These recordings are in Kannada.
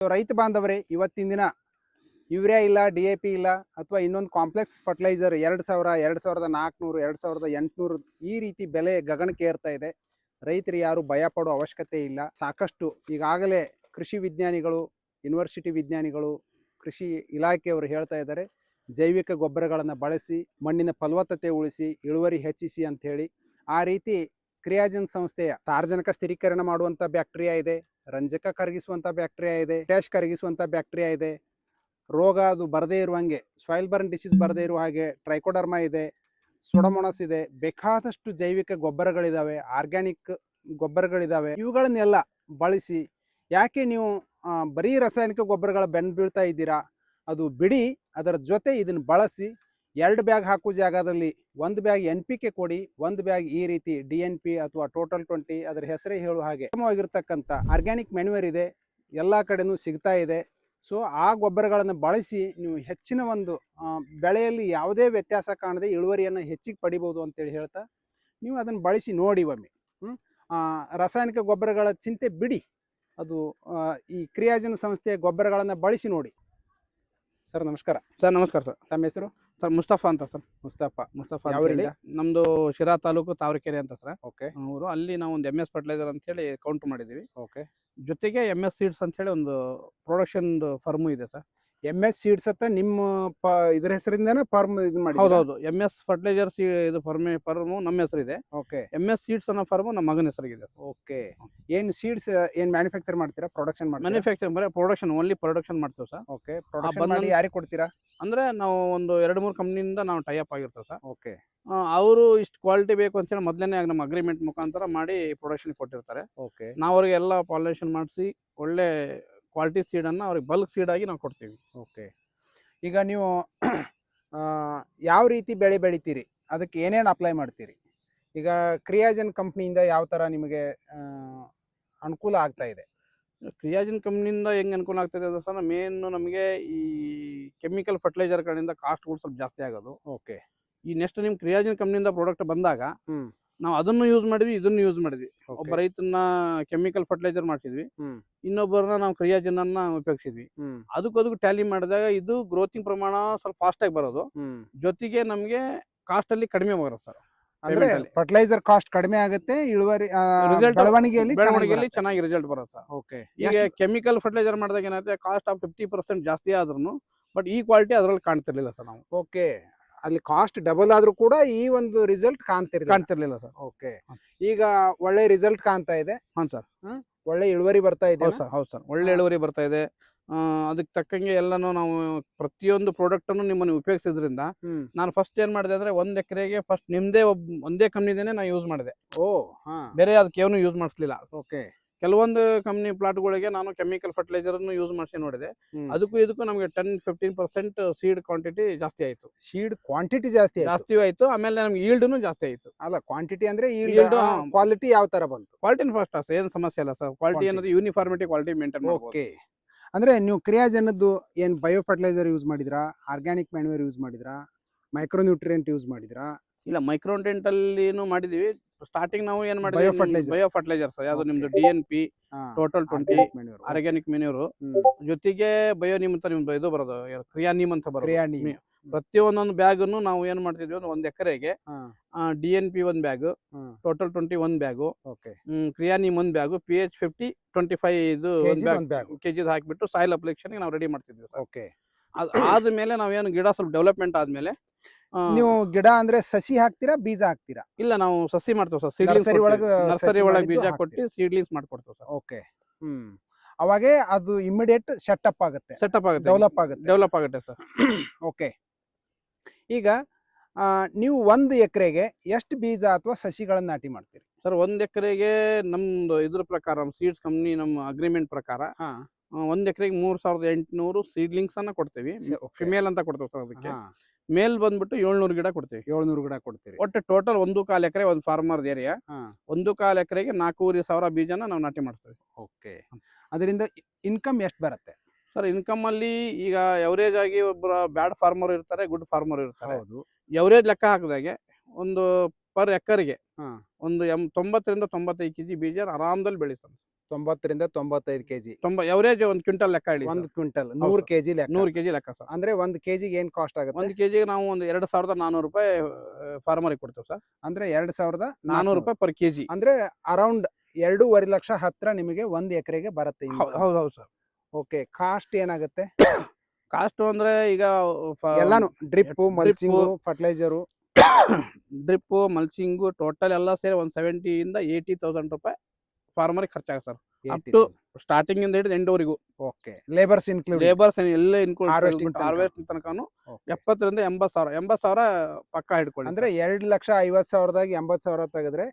ರೈತ ಬಾಂಧವರೇ, ಇವತ್ತಿನ ದಿನ ಯೂರಿಯಾ ಇಲ್ಲ, DAP ಇಲ್ಲ, ಅಥವಾ ಇನ್ನೊಂದು ಕಾಂಪ್ಲೆಕ್ಸ್ ಫರ್ಟಿಲೈಸರ್ 2000, 2400, 2800 ಈ ರೀತಿ ಬೆಲೆ ಗಗನಕ್ಕೆ ಏರ್ತಾ ಇದೆ. ರೈತರು ಯಾರು ಭಯ ಪಡೋ ಅವಶ್ಯಕತೆ ಇಲ್ಲ. ಸಾಕಷ್ಟು ಈಗಾಗಲೇ ಕೃಷಿ ವಿಜ್ಞಾನಿಗಳು, ಯೂನಿವರ್ಸಿಟಿ ವಿಜ್ಞಾನಿಗಳು, ಕೃಷಿ ಇಲಾಖೆಯವರು ಹೇಳ್ತಾ ಇದ್ದಾರೆ, ಜೈವಿಕ ಗೊಬ್ಬರಗಳನ್ನು ಬಳಸಿ ಮಣ್ಣಿನ ಫಲವತ್ತತೆ ಉಳಿಸಿ ಇಳುವರಿ ಹೆಚ್ಚಿಸಿ ಅಂತ ಹೇಳಿ. ಆ ರೀತಿ ಕ್ರಿಯಾಜನ್ ಸಂಸ್ಥೆಯ ಸಾರ್ವಜನಿಕ ಸ್ಥಿರೀಕರಣ ಮಾಡುವಂಥ ಬ್ಯಾಕ್ಟೀರಿಯಾ ಇದೆ, ರಂಜಕ ಕರಗಿಸುವಂಥ ಬ್ಯಾಕ್ಟೀರಿಯಾ ಇದೆ, ಟ್ಯಾಶ್ ಕರಗಿಸುವಂಥ ಬ್ಯಾಕ್ಟೀರಿಯಾ ಇದೆ, ರೋಗ ಅದು ಬರದೇ ಇರುವಂಗೆ ಸಾಯಿಲ್ ಬರ್ನ್ ಡಿಸೀಸ್ ಬರದೇ ಇರುವ ಹಾಗೆ ಟ್ರೈಕೋಡರ್ಮಾ ಇದೆ, ಸೊಡಮೊನಸ್ ಇದೆ, ಬೇಕಾದಷ್ಟು ಜೈವಿಕ ಗೊಬ್ಬರಗಳಿದಾವೆ, ಆರ್ಗ್ಯಾನಿಕ್ ಗೊಬ್ಬರಗಳಿದಾವೆ. ಇವುಗಳನ್ನೆಲ್ಲ ಬಳಸಿ ಯಾಕೆ ನೀವು ಬರೀ ರಾಸಾಯನಿಕ ಗೊಬ್ಬರಗಳ ಬೆನ್ನು ಬೀಳ್ತಾ ಇದ್ದೀರಾ? ಅದು ಬಿಡಿ, ಅದರ ಜೊತೆ ಇದನ್ನು ಬಳಸಿ 2 ಬ್ಯಾಗ್ ಹಾಕೋ ಜಾಗದಲ್ಲಿ 1 ಬ್ಯಾಗ್ NPK ಕೊಡಿ, 1 ಬ್ಯಾಗ್ ಈ ರೀತಿ DNP ಅಥವಾ ಟೋಟಲ್ 20, ಅದರ ಹೆಸರೇ ಹೇಳುವ ಹಾಗೆ ಉತ್ತಮವಾಗಿರ್ತಕ್ಕಂಥ ಆರ್ಗ್ಯಾನಿಕ್ ಮ್ಯಾನ್ಯೂರ್ ಇದೆ, ಎಲ್ಲ ಕಡೆನೂ ಸಿಗ್ತಾ ಇದೆ. ಸೊ ಆ ಗೊಬ್ಬರಗಳನ್ನು ಬಳಸಿ ನೀವು ಹೆಚ್ಚಿನ ಒಂದು ಬೆಳೆಯಲ್ಲಿ ಯಾವುದೇ ವ್ಯತ್ಯಾಸ ಕಾಣದೆ ಇಳುವರಿಯನ್ನು ಹೆಚ್ಚಿಗೆ ಪಡಿಬೋದು ಅಂತೇಳಿ ಹೇಳ್ತಾ ನೀವು ಅದನ್ನು ಬಳಸಿ ನೋಡಿ ಒಮ್ಮೆ. ರಾಸಾಯನಿಕ ಗೊಬ್ಬರಗಳ ಚಿಂತೆ ಬಿಡಿ, ಅದು ಈ ಕ್ರಿಯಾಜನ್ ಸಂಸ್ಥೆಯ ಗೊಬ್ಬರಗಳನ್ನು ಬಳಸಿ ನೋಡಿ. ಸರ್ ನಮಸ್ಕಾರ. ಸರ್ ನಮಸ್ಕಾರ ಸರ್. ತಮ್ಮ ಹೆಸರು? ಸರ್ ಮುಸ್ತಫಾ ಅಂತ ಸರ್. ಮುಸ್ತಫಾ ಯಾವೂರಿಂದ? ನಮ್ದು ಶಿರಾ ತಾಲೂಕು ತಾವರೆಕೆರೆ ಅಂತ ಸರ್. ಓಕೆ. ಊರು. ಅಲ್ಲಿ ನಾವು ಒಂದು MS ಫರ್ಟಿಲೈಸರ್ ಅಂತ ಹೇಳಿ ಕೌಂಟ್ ಮಾಡಿದೀವಿ. ಓಕೆ. ಜೊತೆಗೆ MS ಸೀಡ್ಸ್ ಅಂತ ಹೇಳಿ ಒಂದು ಪ್ರೊಡಕ್ಷನ್ ಫರ್ಮು ಇದೆ ಸರ್. MS ಸೀಡ್ಸ್ ಅಂತ ನಿಮ್ಮ ಇದ್ರ ಹೆಸರಿಂದನೇ ಫಾರ್ಮ್ ಇದು ಮಾಡಿ? ಹೌದೌದು, MS ಫರ್ಟಿಲೈಸರ್ ಇದು ಫರ್ಮು ನಮ್ಮ ಹೆಸರಿದೆ. ಓಕೆ. MS ಸೀಡ್ಸ್ ಅನ್ನೋ ಫರ್ಮು ನಮ್ಮ ಮಗನ ಹೆಸರಿಗಿದೆ. ಓಕೆ. ಏನು ಸೀಡ್ಸ್ ಏನು ಮ್ಯಾನುಫ್ಯಾಕ್ಚರ್ ಮಾಡ್ತೀರಾ, ಪ್ರೊಡಕ್ಷನ್ ಮಾಡ್ತೀರಾ? ಮ್ಯಾನುಫ್ಯಾಕ್ಚರ್ ಬರೀ ಪ್ರೊಡಕ್ಷನ್, ಓನ್ಲಿ ಪ್ರೊಡಕ್ಷನ್ ಮಾಡ್ತೀವಿ ಸರ್. ಓಕೆ. ಪ್ರೊಡಕ್ಷನ್ ಮಾಡಿ ಯಾರಿಗೆ ಕೊಡ್ತೀರಾ? ಅಂದ್ರೆ ನಾವು ಒಂದು 2-3 ಕಂಪ್ನಿಯಿಂದ ನಾವು ಟೈ ಅಪ್ ಆಗಿರ್ತೇವೆ ಸರ್. ಓಕೆ. ಅವರು ಇಷ್ಟು ಕ್ವಾಲಿಟಿ ಬೇಕು ಅಂತೇಳಿ ಮೊದಲನೇ ನಮ್ಮ ಅಗ್ರಿಮೆಂಟ್ ಮುಖಾಂತರ ಮಾಡಿ ಪ್ರೊಡಕ್ಷನ್ ಕೊಟ್ಟಿರ್ತಾರೆ. ಓಕೆ. ನಾವು ಅವ್ರಿಗೆ ಎಲ್ಲ ಪಾಲಿನೇಷನ್ ಮಾಡಿಸಿ ಒಳ್ಳೆ ಕ್ವಾಲಿಟಿ ಸೀಡನ್ನು ಅವ್ರಿಗೆ ಬಲ್ಕ್ ಸೀಡ್ ಆಗಿ ನಾವು ಕೊಡ್ತೀವಿ. ಓಕೆ. ಈಗ ನೀವು ಯಾವ ರೀತಿ ಬೆಳೆ ಬೆಳಿತೀರಿ, ಅದಕ್ಕೆ ಏನೇನು ಅಪ್ಲೈ ಮಾಡ್ತೀರಿ? ಈಗ ಕ್ರಿಯಾಜನ್ ಕಂಪ್ನಿಯಿಂದ ಯಾವ ಥರ ನಿಮಗೆ ಅನುಕೂಲ ಆಗ್ತಾ ಇದೆ? ಕ್ರಿಯಾಜಿನ್ ಕಂಪ್ನಿಯಿಂದ ಹೆಂಗೆ ಅನುಕೂಲ ಆಗ್ತದೆ ಅಂದ್ರೆ ಸರ್, ಮೇನ್ ನಮಗೆ ಈ ಕೆಮಿಕಲ್ ಫರ್ಟಿಲೈಸರ್ ಕಡೆಯಿಂದ ಕಾಸ್ಟ್ಗಳು ಸ್ವಲ್ಪ ಜಾಸ್ತಿ ಆಗೋದು. ಓಕೆ. ಈ ನೆಕ್ಸ್ಟ್ ನಿಮ್ಮ ಕ್ರಿಯಾಜಿನ್ ಕಂಪ್ನಿಯಿಂದ ಪ್ರಾಡಕ್ಟ್ ಬಂದಾಗ ನಾವು ಅದನ್ನು ಯೂಸ್ ಮಾಡಿದ್ವಿ, ಇದನ್ನು ಯೂಸ್ ಮಾಡಿದ್ವಿ. ಒಬ್ಬ ರೈತನ ಕೆಮಿಕಲ್ ಫರ್ಟಿಲೈಸರ್ ಮಾಡಿಸಿದ್ವಿ, ಇನ್ನೊಬ್ಬರನ್ನ ನಾವು ಕ್ರಿಯಾಜಿನ್ ಅನ್ನ ಉಪಯೋಗಿಸಿದ್ವಿ. ಅದಕ್ಕೂ ಟ್ಯಾಲಿ ಮಾಡಿದಾಗ ಇದು ಗ್ರೋತಿಂಗ್ ಪ್ರಮಾಣ ಸ್ವಲ್ಪ ಫಾಸ್ಟ್ ಆಗಿ ಬರೋದು, ಜೊತೆಗೆ ನಮಗೆ ಕಾಸ್ಟ್ ಅಲ್ಲಿ ಕಡಿಮೆ ಬರೋದು ಸರ್. ಅಂದ್ರೆ ಫರ್ಟಿಲೈಸರ್ ಕಾಸ್ಟ್ ಕಡಿಮೆ ಆಗುತ್ತೆ, ಇಳುವರಿ ಬೆಳವಣಿಗೆಯಲ್ಲಿ ಚೆನ್ನಾಗಿ ರಿಸಲ್ಟ್ ಬರುತ್ತೆ ಸರ್. ಓಕೆ. ಈಗ ಕೆಮಿಕಲ್ ಫರ್ಟಿಲೈಸರ್ ಮಾಡಿದಾಗ ಏನಾಗುತ್ತೆ, ಕಾಸ್ಟ್ ಆಫ್ 50% ಜಾಸ್ತಿ ಆದ್ರೂ ಬಟ್ ಈ ಕ್ವಾಲಿಟಿ ಅದರಲ್ಲಿ ಕಾಣ್ತಿರ್ಲಿಲ್ಲ ಸರ್ ನಾವು. ಓಕೆ. ಅಲ್ಲಿ ಕಾಸ್ಟ್ ಡಬಲ್ ಆದ್ರೂ ಕೂಡ ಈ ಒಂದು ರಿಸಲ್ಟ್ ಕಾಣ್ತಿರ್ಲಿಲ್ಲ ಸರ್. ಓಕೆ. ಈಗ ಒಳ್ಳೆ ರಿಸಲ್ಟ್ ಕಾಣ್ತಾ ಇದೆ. ಹಾಂ ಸರ್. ಒಳ್ಳೆ ಇಳುವರಿ ಬರ್ತಾ ಇದೆ. ಹೌದು ಸರ್, ಒಳ್ಳೆ ಇಳುವರಿ ಬರ್ತಾ ಇದೆ. ಅದಕ್ಕೆ ತಕ್ಕಂಗೆ ಎಲ್ಲಾನು ನಾವು ಪ್ರತಿಯೊಂದು ಪ್ರಾಡಕ್ಟ್ ಅನ್ನು ನಿಮ್ಮನ್ನು ಉಪಯೋಗಿಸಿದ್ರಿಂದ ನಾನು ಫಸ್ಟ್ ಏನ್ ಮಾಡಿದೆ ಅಂದ್ರೆ 1 ಎಕರೆಗೆ ಫಸ್ಟ್ ನಿಮ್ದೇ ಒಂದೇ ಕಂಪ್ನಿದೇನೆ ನಾನು ಯೂಸ್ ಮಾಡಿದೆ. ಬೇರೆ ಅದಕ್ಕೆ ಏನು ಯೂಸ್ ಮಾಡಿಸ್ಲಿಲ್ಲ. ಓಕೆ. ಕೆಲವೊಂದು ಕಂಪ್ನಿ ಪ್ಲಾಟ್ಗಳಿಗೆ ನಾನು ಕೆಮಿಕಲ್ ಫರ್ಟಿಲೈಸರ್ ಅನ್ನು ಯೂಸ್ ಮಾಡಿಸಿ ನೋಡಿದೆ. ಅದಕ್ಕೂ ಇದಕ್ಕೂ ನಮಗೆ 10-15% ಸೀಡ್ ಕ್ವಾಂಟಿಟಿ ಜಾಸ್ತಿ ಆಯ್ತು. ಸೀಡ್ ಕ್ವಾಂಟಿಟಿ ಜಾಸ್ತಿ ಆಯ್ತು. ಆಮೇಲೆ ನಮ್ಗೆ ಈಲ್ಡ್ನು ಜಾಸ್ತಿ ಆಯ್ತು. ಅಲ್ಲ, ಕ್ವಾಂಟಿಟಿ ಅಂದ್ರೆ ಈಲ್ಡ್, ಕ್ವಾಲಿಟಿ ಯಾವ ತರ ಬಂತು? ಕ್ವಾಲಿಟಿ ಫಸ್ಟ್ ಅಷ್ಟೇ, ಏನು ಸಮಸ್ಯೆ ಇಲ್ಲ ಸರ್. ಕ್ವಾಲಿಟಿ ಏನಂದ್ರೆ ಯೂನಿಫಾರ್ಮಿಟಿ ಕ್ವಾಲಿಟಿ ಮೇಂಟೈನ್ ಮಾಡಬಹುದು. ಓಕೆ. ಅಂದ್ರೆ ನೀವು ಕ್ರಿಯಾಜನದ್ದು ಏನು ಬಯೋ ಫರ್ಟಿಲೈಸರ್ ಯೂಸ್ ಮಾಡಿದ್ರಾ, ಆರ್ಗ್ಯಾನಿಕ್ ಮ್ಯಾನ್ಯೂರ್ ಯೂಸ್ ಮಾಡಿದ್ರಾ, ಮೈಕ್ರೋ ನ್ಯೂಟ್ರಿಯೆಂಟ್ ಯೂಸ್ ಮಾಡಿದ್ರಾ? ಇಲ್ಲ, ಮೈಕ್ರೋ ನ್ಯೂಟ್ರಿಯೆಂಟ್ ಅಲ್ಲಿನೂ ಮಾಡಿದೀವಿ. ಸ್ಟಾರ್ಟಿಂಗ್ ನಾವು ಏನ್ ಮಾಡಿದ್ವಿ, ಬಯೋ ಫರ್ಟಿಲೈಸರ್ ಯಾವುದು ನಿಮ್ದು DNP, ಟೋಟಲ್ 20, ಆರ್ಗ್ಯಾನಿಕ್ ಮ್ಯಾನ್ಯೂರ್, ಜೊತೆಗೆ ಬಯೋ ನಿಮ್ದು ಇದು ಬರೋದು ಕ್ರಿಯಾನಿಮ್ ಅಂತ ಬರೋದು. ಪ್ರತಿಯೊಂದೊಂದು ಬ್ಯಾಗ್ ಅನ್ನು ನಾವು ಏನ್ ಮಾಡ್ತಿದ್ವಿ, 1 ಎಕರೆಗೆ DNP 1 ಬ್ಯಾಗ್, ಟೋಟಲ್ 20 1 ಬ್ಯಾಗ್, ಕ್ರಿಯಾನಿಮ್ 1 ಬ್ಯಾಗ್, PH 50-25 ಇದು ಕೆಜಿ ಹಾಕಿಬಿಟ್ಟು ಸಾಯಿಲ್ ಅಪ್ಲಿಕೇಶನ್ ನಾವು ರೆಡಿ ಮಾಡ್ತಿದ್ವಿ. ಓಕೆ. ಆದ್ಮೇಲೆ ನಾವೇನು ಗಿಡ ಸ್ವಲ್ಪ ಡೆವಲಪ್ಮೆಂಟ್ ಆದ್ಮೇಲೆ ನೀವು ಗಿಡ ಅಂದ್ರೆ ಸಸಿ ಹಾಕ್ತೀರಾ, ಬೀಜ ಹಾಕ್ತೀರಾ? ಇಲ್ಲ, ನಾವು ಸಸಿ ಮಾಡ್ತೇವೆ ಸರ್. ನರ್ಸರಿ ಒಳಗೆ ಬೀಜ ಕೊಟ್ಟು ಸೀಡ್ಲಿಂಗ್ಸ್ ಮಾಡ್ಕೊಡ್ತೇವೆ ಸರ್. ಓಕೆ. ಅವಾಗೆ ಅದು ಇಮಿಡಿಯೇಟ್ ಸೆಟಪ್ ಆಗುತ್ತೆ, ಡೆವಲಪ್ ಆಗುತ್ತೆ ಸರ್. ಓಕೆ. ಈಗ ನೀವು 1 ಎಕರೆಗೆ ಎಷ್ಟು ಬೀಜ ಅಥವಾ ಸಸಿಗಳನ್ನ ನಾಟಿ ಮಾಡ್ತೀರಿ ಸರ್? 1 ಎಕರೆಗೆ ನಮ್ದು ಇದ್ರ ಪ್ರಕಾರ, ಸೀಡ್ಸ್ ಕಂಪ್ನಿ ನಮ್ಮ ಅಗ್ರಿಮೆಂಟ್ ಪ್ರಕಾರ 1 ಎಕರೆಗೆ 3800 ಸೀಡ್ಲಿಂಗ್ಸ್ ಅನ್ನ ಕೊಡ್ತೀವಿ. ಫಿಮೇಲ್ ಅಂತ ಕೊಡ್ತೇವೆ ಸರ್. ಅದಕ್ಕೆ ಮೇಲ್ ಬಂದ್ಬಿಟ್ಟು 700 ಗಿಡ ಕೊಡ್ತೀವಿ. 700 ಗಿಡ ಕೊಡ್ತೀವಿ. ಒಟ್ಟು ಟೋಟಲ್ 1.25 ಎಕರೆ ಒಂದು ಫಾರ್ಮರ್ ಏರಿಯಾ. 1.25 ಎಕರೆಗೆ 4,500 ಬೀಜನ ನಾವು ನಾಟಿ ಮಾಡ್ತೀವಿ. ಓಕೆ. ಅದರಿಂದ ಇನ್ಕಮ್ ಎಷ್ಟು ಬರುತ್ತೆ ಸರ್? ಇನ್ಕಮ್ ಅಲ್ಲಿ ಈಗ ಎವರೇಜ್ ಆಗಿ ಒಬ್ಬರ ಬ್ಯಾಡ್ ಫಾರ್ಮರ್ ಇರ್ತಾರೆ, ಗುಡ್ ಫಾರ್ಮರ್ ಇರ್ತಾರೆ. ಎವರೇಜ್ ಲೆಕ್ಕ ಹಾಕಿದಾಗೆ ಒಂದು ಪರ್ ಎಕರ್ಗೆ ಒಂದು 90-95 ಕೆಜಿ ಬೀಜ ಆರಾಮದಲ್ಲಿ ಬೆಳೀತಾರೆ. 90ರಿಂದ 95 ಕೆಜಿ, ಎವರೇಜ್ 1 ಕ್ವಿಂಟಲ್ ಲೆಕ್ಕ ಹೇಳಿ 1 ಕ್ವಿಂಟಲ್ 100 ಕೆಜಿ ಲೆಕ್ಕ. 100 ಕೆಜಿ ಲೆಕ್ಕ ಸರ್. ಅಂದ್ರೆ 1 ಕೆಜಿಗೆ ಏನ್ ಕಾಸ್ಟ್ ಆಗುತ್ತೆ? 1 ಕೆಜಿಗೆ ನಾವು ಒಂದು 2400 ರೂಪಾಯಿ ಫಾರ್ಮರಿಗೆ ಕೊಡ್ತೇವೆ ಸರ್. ಅಂದ್ರೆ 2400 ರೂಪಾಯಿ ಪರ್ ಕೆಜಿ. ಅಂದ್ರೆ ಅರೌಂಡ್ 2.5 ಲಕ್ಷ ಹತ್ರ ನಿಮಗೆ 1 ಎಕರೆಗೆ ಬರುತ್ತೆ. ಹೌದು ಸರ್. ಓಕೆ, ಕಾಸ್ಟ್ ಏನಾಗುತ್ತೆ? ಕಾಸ್ಟ್ ಅಂದ್ರೆ ಈಗ ಎಲ್ಲಾನು drip, mulching, fertiliser, drip, mulching total ಎಲ್ಲ ಸೇರಿ 170 ಇಂದ 80,000 ರೂಪಾಯಿ ಫಾರ್ಮರಿಗೆ ಖರ್ಚಾಗುತ್ತೆ ಸರ್. ಅಪ್ ಟು ಸ್ಟಾರ್ಟಿಂಗ್ ಇಂದ ಹಿಡಿದು ಎಂಡ್ ವರೆಗೂ. ಓಕೆ, ಲೇಬರ್ಸ್ ಎಲ್ಲ ಇನ್ಕ್ಲೂಡ್ ಹಾರ್ವೆಸ್ಟಿಂಗ್ ತನಕನು 70 ರಿಂದ 80,000 ಪಕ್ಕ ಹಿಡ್ಕೊಳ್ಳಿ. ಅಂದ್ರೆ 2,50,000ದಾಗ 80,000 ತೆಗೆದ್ರೆ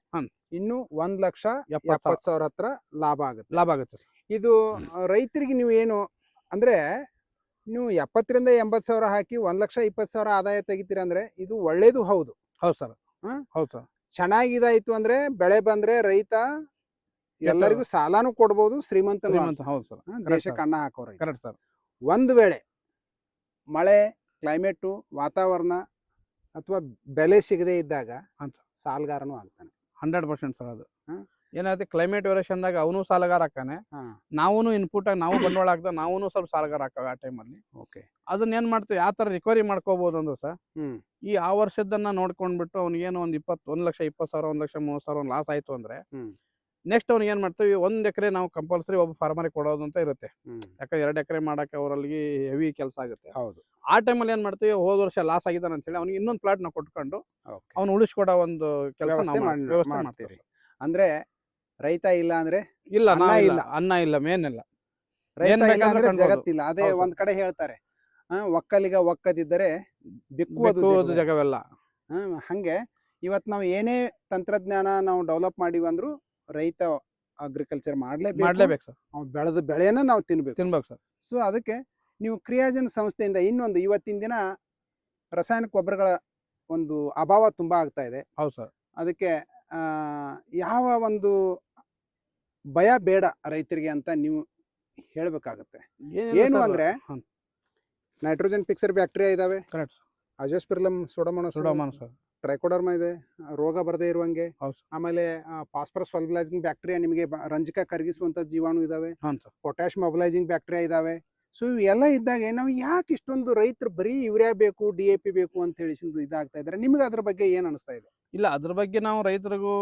ಇನ್ನು 1,70,000 ಹತ್ರ ಲಾಭ ಆಗುತ್ತೆ. ಇದು ರೈತರಿಗೆ ನೀವು ಏನು ಅಂದ್ರೆ ನೀವು 70 ರಿಂದ 80,000 ಹಾಕಿ 1,20,000 ಆದಾಯ ತೆಗಿತೀರ ಅಂದ್ರೆ ಇದು ಒಳ್ಳೇದು. ಹೌದು ಸರ್. ಹೌದು ಸರ್. ಚೆನ್ನಾಗಿದಾಯ್ತು ಅಂದ್ರೆ ಬೆಳೆ ಬಂದ್ರೆ ರೈತ ಎಲ್ಲರಿಗೂ ಸಾಲಾನು ಕೊಡ್ಬೋದು, ಶ್ರೀಮಂತನು. ಹೌದು ಸರ್. ದೇಶಕ್ಕೆ ಅನ್ನ ಹಾಕೋ ರೈತ. Correct sir. ಒಂದು ವೇಳೆ ಮಳೆ, ಕ್ಲೈಮೇಟು, ವಾತಾವರಣ ಅಥವಾ ಬೆಲೆ ಸಿಗದೆ ಇದ್ದಾಗ ಸಾಲಗಾರನು ಆಗ್ತಾನೆ. 100% ಸರ್. ಅದು ಏನಾಗುತ್ತೆ, ಕ್ಲೈಮೇಟ್ ವೇರಿಯೇಷನ್ದಾಗ ಅವನು ಸಾಲಗಾರ ಹಾಕಾನೆ, ನಾವು ಇನ್ಪುಟ್ ಆಗಿ ನಾವು ಬಂಡವಾಳ ಹಾಕ್ದ ನಾವು ಸ್ವಲ್ಪ ಸಾಲಗಾರ ಹಾಕವೆ ಆ ಟೈಮಲ್ಲಿ. ಓಕೆ, ಅದನ್ನ ಏನ್ ಮಾಡ್ತೀವಿ, ಯಾವ ತರ ರಿಕವರಿ ಮಾಡ್ಕೋಬಹುದು ಅಂದ್ರೆ ಸರ್, ಈ ಆ ವರ್ಷದನ್ನ ನೋಡ್ಕೊಂಡ್ಬಿಟ್ಟು ಅವ್ನಿಗೇನು ಒಂದು 1,20,000 1,30,000 ಲಾಸ್ ಆಯ್ತು ಅಂದ್ರೆ ನೆಕ್ಸ್ಟ್ ಅವ್ನಿಗೆ ಏನ್ ಮಾಡ್ತೀವಿ, 1 ಎಕರೆ ನಾವು ಕಂಪಲ್ಸರಿ ಒಬ್ಬ ಫಾರ್ಮರಿಗೆ ಕೊಡೋದು ಅಂತ ಇರುತ್ತೆ. ಯಾಕಂದ್ರೆ 2 ಎಕರೆ ಮಾಡಕ್ಕೆ ಅವರಲ್ಲಿ ಹೆವಿ ಕೆಲಸ ಆಗುತ್ತೆ. ಹೌದು. ಆ ಟೈಮಲ್ಲಿ ಏನ್ ಮಾಡ್ತೀವಿ, ಹೋದ ವರ್ಷ ಲಾಸ್ ಆಗಿದ್ದಾನೆ ಅಂತ ಹೇಳಿ ಅವ್ನಿಗೆ ಇನ್ನೊಂದು ಪ್ಲಾಟ್ ನಾವು ಕೊಟ್ಕೊಂಡು ಅವ್ನು ಉಳಿಸ್ಕೊಡೋ ಒಂದು ಕೆಲಸ ವ್ಯವಸ್ಥೆ ಮಾಡ್ತೀವಿ. ಅಂದ್ರೆ ರೈತ ಇಲ್ಲ ಅಂದ್ರೆ ಅನ್ನ ಇಲ್ಲ, ಮೇನ್ ಇಲ್ಲ. ರೈತ ಇಲ್ಲ ಅಂದ್ರೆ ಜಗತ್ತಿಲ್ಲ. ಅದೇ ಒಂದ್ ಕಡೆ ಹೇಳ್ತಾರೆ, ಒಕ್ಕಲಿಗ ಒಕ್ಕದಿದ್ದರೆ ಬಿಕ್ಕುವುದು ಜಗವೆಲ್ಲ. ಹಂಗೆ ಇವತ್ ನಾವು ಏನೇ ತಂತ್ರಜ್ಞಾನ ನಾವು ಡೆವಲಪ್ ಮಾಡಿವಿ ಅಂದ್ರು ರೈತ ಅಗ್ರಿಕಲ್ಚರ್ ಮಾಡ್ಲೇಬೇಕು ಸರ್. ಬೆಳೆದ ಬೆಳೆಯನ್ನ ನಾವು ತಿನ್ಬೇಕು ಸರ್. ಸೊ ಅದಕ್ಕೆ ನೀವು ಕ್ರಿಯಾಜನ್ ಸಂಸ್ಥೆಯಿಂದ ಇನ್ನೊಂದು ಇವತ್ತಿನ ದಿನ ರಾಸಾಯನಿಕ ಗೊಬ್ಬರಗಳ ಒಂದು ಅಭಾವ ತುಂಬಾ ಆಗ್ತಾ ಇದೆ. ಹೌದು ಸರ್. ಅದಕ್ಕೆ ಯಾವ ಒಂದು ಭಯ ಬೇಡ ರೈತರಿಗೆ ಅಂತ ನೀವು ಹೇಳ್ಬೇಕಾಗತ್ತೆ. ಏನು ಅಂದ್ರೆ ನೈಟ್ರೋಜನ್ ಫಿಕ್ಸರ್ ಬ್ಯಾಕ್ಟೀರಿಯಾ ಇದಾವೆ, ಅಜೋಸ್ಪಿರ್ಲಮ್ ಸೂಡೋಮೋನಾಸ್, ಟ್ರೈಕೋಡರ್ಮಾ ಇದೆ, ರೋಗ ಬರದೇ ಇರುವಂಗೆ. ಆಮೇಲೆ ಫಾಸ್ಫರಸ್ ಸಾಲ್ಯುಲೈಸಿಂಗ್ ಬ್ಯಾಕ್ಟೀರಿಯಾ, ನಿಮಗೆ ರಂಜಕ ಕರಗಿಸುವಂತ ಜೀವಾಣು ಇದಾವೆ, ಪೊಟ್ಯಾಶ್ ಮೊಬಿಲೈಸಿಂಗ್ ಬ್ಯಾಕ್ಟೀರಿಯಾ ಇದಾವೆ. ಸೊ ಇವೆಲ್ಲ ಇದ್ದಾಗ ನಾವು ಯಾಕೆ ಇಷ್ಟೊಂದು ರೈತರು ಬರೀ ಯೂರಿಯಾ ಬೇಕು, DAP ಬೇಕು ಅಂತ ಹೇಳಿ ಇದಾಗ್ತಾ ಇದಾರೆ? ನಿಮ್ಗೆ ಅದ್ರ ಬಗ್ಗೆ ಏನ್ ಅನಿಸ್ತಾ ಇದೆ? ಇಲ್ಲ, ಅದ್ರ ಬಗ್ಗೆ ನಾವು ರೈತರಿಗೂ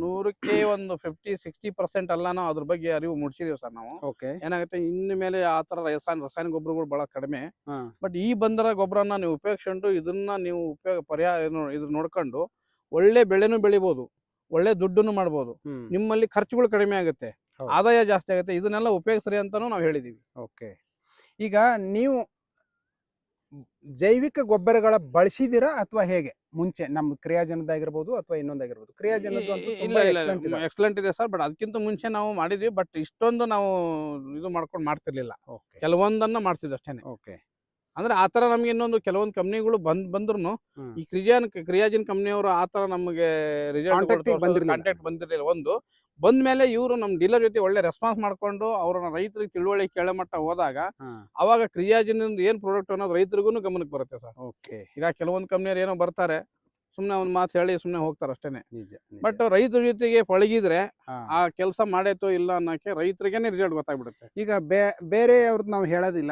100ಕ್ಕೆ ಒಂದು 50-60% ಅಲ್ಲ ನಾವು ಅದ್ರ ಬಗ್ಗೆ ಅರಿವು ಮೂಡಿಸಿದೀವಿ ಸರ್ ನಾವು. ಓಕೆ, ಏನಾಗುತ್ತೆ, ಇನ್ನು ಮೇಲೆ ಆ ತರ ರಾಸಾಯನಿಕ ಗೊಬ್ಬರಗಳು ಬಹಳ ಕಡಿಮೆ. ಬಟ್ ಈ ಬಂದರ ಗೊಬ್ಬರನ ನೀವು ಉಪಯೋಗಿಸ್ಕೊಂಡು ಇದನ್ನ ನೀವು ಇದು ನೋಡ್ಕೊಂಡು ಒಳ್ಳೆ ಬೆಳೆನೂ ಬೆಳಿಬಹುದು, ಒಳ್ಳೆ ದುಡ್ಡನ್ನು ಮಾಡ್ಬೋದು, ನಿಮ್ಮಲ್ಲಿ ಖರ್ಚುಗಳು ಕಡಿಮೆ ಆಗುತ್ತೆ, ಆದಾಯ ಜಾಸ್ತಿ ಆಗುತ್ತೆ. ಇದನ್ನೆಲ್ಲ ಉಪಯೋಗಿಸ್ರಿ ಅಂತಾನು ನಾವು ಹೇಳಿದೀವಿ. ಓಕೆ, ಈಗ ನೀವು ಜೈವಿಕ ಗೊಬ್ಬರಗಳ ಬಳಸಿದಿರಾ ಅಥವಾ ಹೇಗೆ? ಮುಂಚೆ ನಮ್ ಕ್ರಿಯಾಜನದಾಗಿರ್ಬೋದು ಅಥವಾ ಇನ್ನೊಂದಾಗಿರ್ಬೋದು. ಕ್ರಿಯಾಜನದ್ದು ಎಕ್ಸಲೆಂಟ್ ಇದೆ ಸರ್. ಬಟ್ ಅದಕ್ಕಿಂತ ಮುಂಚೆ ನಾವು ಮಾಡಿದ್ವಿ, ಬಟ್ ಇಷ್ಟೊಂದು ನಾವು ಇದು ಮಾಡ್ತಿರ್ಲಿಲ್ಲ. ಕೆಲವೊಂದನ್ನ ಮಾಡ್ತಿದ್ವಿ ಅಷ್ಟೇನೆ. ಓಕೆ, ಅಂದ್ರೆ ಆತರ ನಮ್ಗೆ ಇನ್ನೊಂದು ಕೆಲವೊಂದು ಕಂಪ್ನಿಗಳು ಬಂದ್ರು ಈ ಕ್ರಿಯಾಜಿನ್ ಕಂಪ್ನಿಯವರು ಆತರ ನಮಗೆ ಕಾಂಟ್ಯಾಕ್ಟ್ ಬಂದಿರಲಿಲ್ಲ. ಬಂದ್ಮೇಲೆ ಇವರು ನಮ್ ಡೀಲರ್ ಜೊತೆ ಒಳ್ಳೆ ರೆಸ್ಪಾನ್ಸ್ ಮಾಡ್ಕೊಂಡು ಅವ್ರನ್ನ ರೈತರಿಗೆ ತಿಳುವಳಿಕೆ ಕೆಳಮಟ್ಟ ಹೋದಾಗ ಅವಾಗ ಕ್ರಿಯಾಜಿನ್ ಏನ್ ಪ್ರಾಡಕ್ಟ್ ಅನ್ನೋದು ರೈತರಿಗೂ ಗಮನಕ್ಕೆ ಬರುತ್ತೆ ಸರ್. ಓಕೆ, ಈಗ ಕೆಲವೊಂದು ಕಂಪ್ನಿಯವ್ರು ಏನೋ ಬರ್ತಾರೆ, ಸುಮ್ನೆ ಒಂದ್ ಮಾತು ಹೇಳಿ ಸುಮ್ನೆ ಹೋಗ್ತಾರೆ ಅಷ್ಟೇನೆ. ಬಟ್ ರೈತರ ಜೊತೆಗೆ ಪಳಗಿದ್ರೆ ಆ ಕೆಲಸ ಮಾಡೈತೋ ಇಲ್ಲ ಅನ್ನಕ್ಕೆ ರೈತರಿಗೇನೆ ರಿಸಲ್ಟ್ ಗೊತ್ತಾಗ್ಬಿಡುತ್ತೆ. ಈಗ ಬೇರೆ ಅವ್ರದ್ದು ನಾವು ಹೇಳೋದಿಲ್ಲ,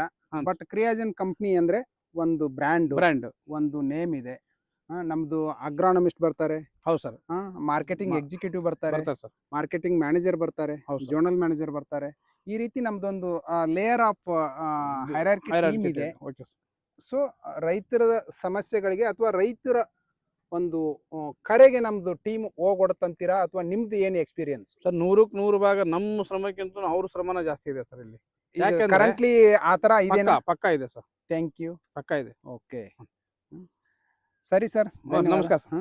ಬಟ್ ಕ್ರಿಯಾಜನ್ ಕಂಪ್ನಿ ಅಂದ್ರೆ ಒಂದು ಬ್ರ್ಯಾಂಡ್, ಒಂದು ನೇಮ್ ಇದೆ. ನಮ್ದು ಅಗ್ರಾನಮಿಸ್ಟ್ ಬರ್ತಾರೆ. ಹೌದು ಸರ್. ಮಾರ್ಕೆಟಿಂಗ್ ಎಕ್ಸಿಕ್ಯೂಟಿವ್ ಬರ್ತಾರೆ, ಮಾರ್ಕೆಟಿಂಗ್ ಮ್ಯಾನೇಜರ್ ಬರ್ತಾರೆ, ಜೋನಲ್ ಮ್ಯಾನೇಜರ್ ಬರ್ತಾರೆ. ಈ ರೀತಿ ನಮ್ದೊಂದು ಲೇಯರ್ ಆಫ್ ಹೈರಾರ್ಕಿ ಟೀಮ್ ಇದೆ. ಸೊ ರೈತರ ಸಮಸ್ಯೆಗಳಿಗೆ ಅಥವಾ ರೈತರ ಒಂದು ಕರೆಗೆ ನಮ್ದು ಟೀಮ್ ಹೋಗೊಡತಂತೀರಾ ಅಥವಾ ನಿಮ್ದು ಏನು ಎಕ್ಸ್ಪೀರಿಯನ್ಸ್? ಸರ್ 100ಕ್ಕೆ 100 ಭಾಗ ನಮ್ಮ ಶ್ರಮಕ್ಕಿಂತ ಅವ್ರ ಶ್ರಮನ ಜಾಸ್ತಿ ಇದೆ ಸರ್ ಇಲ್ಲಿ. ಕರೆಂಟ್ಲಿ ಆತರ ಇದೆನಾ? ಪಕ್ಕಾ ಇದೆ ಸರ್. Thank you. ಪಕ್ಕಾ ಇದೆ. ಓಕೆ, ಸರಿ ಸರ್, ನಮಸ್ಕಾರ.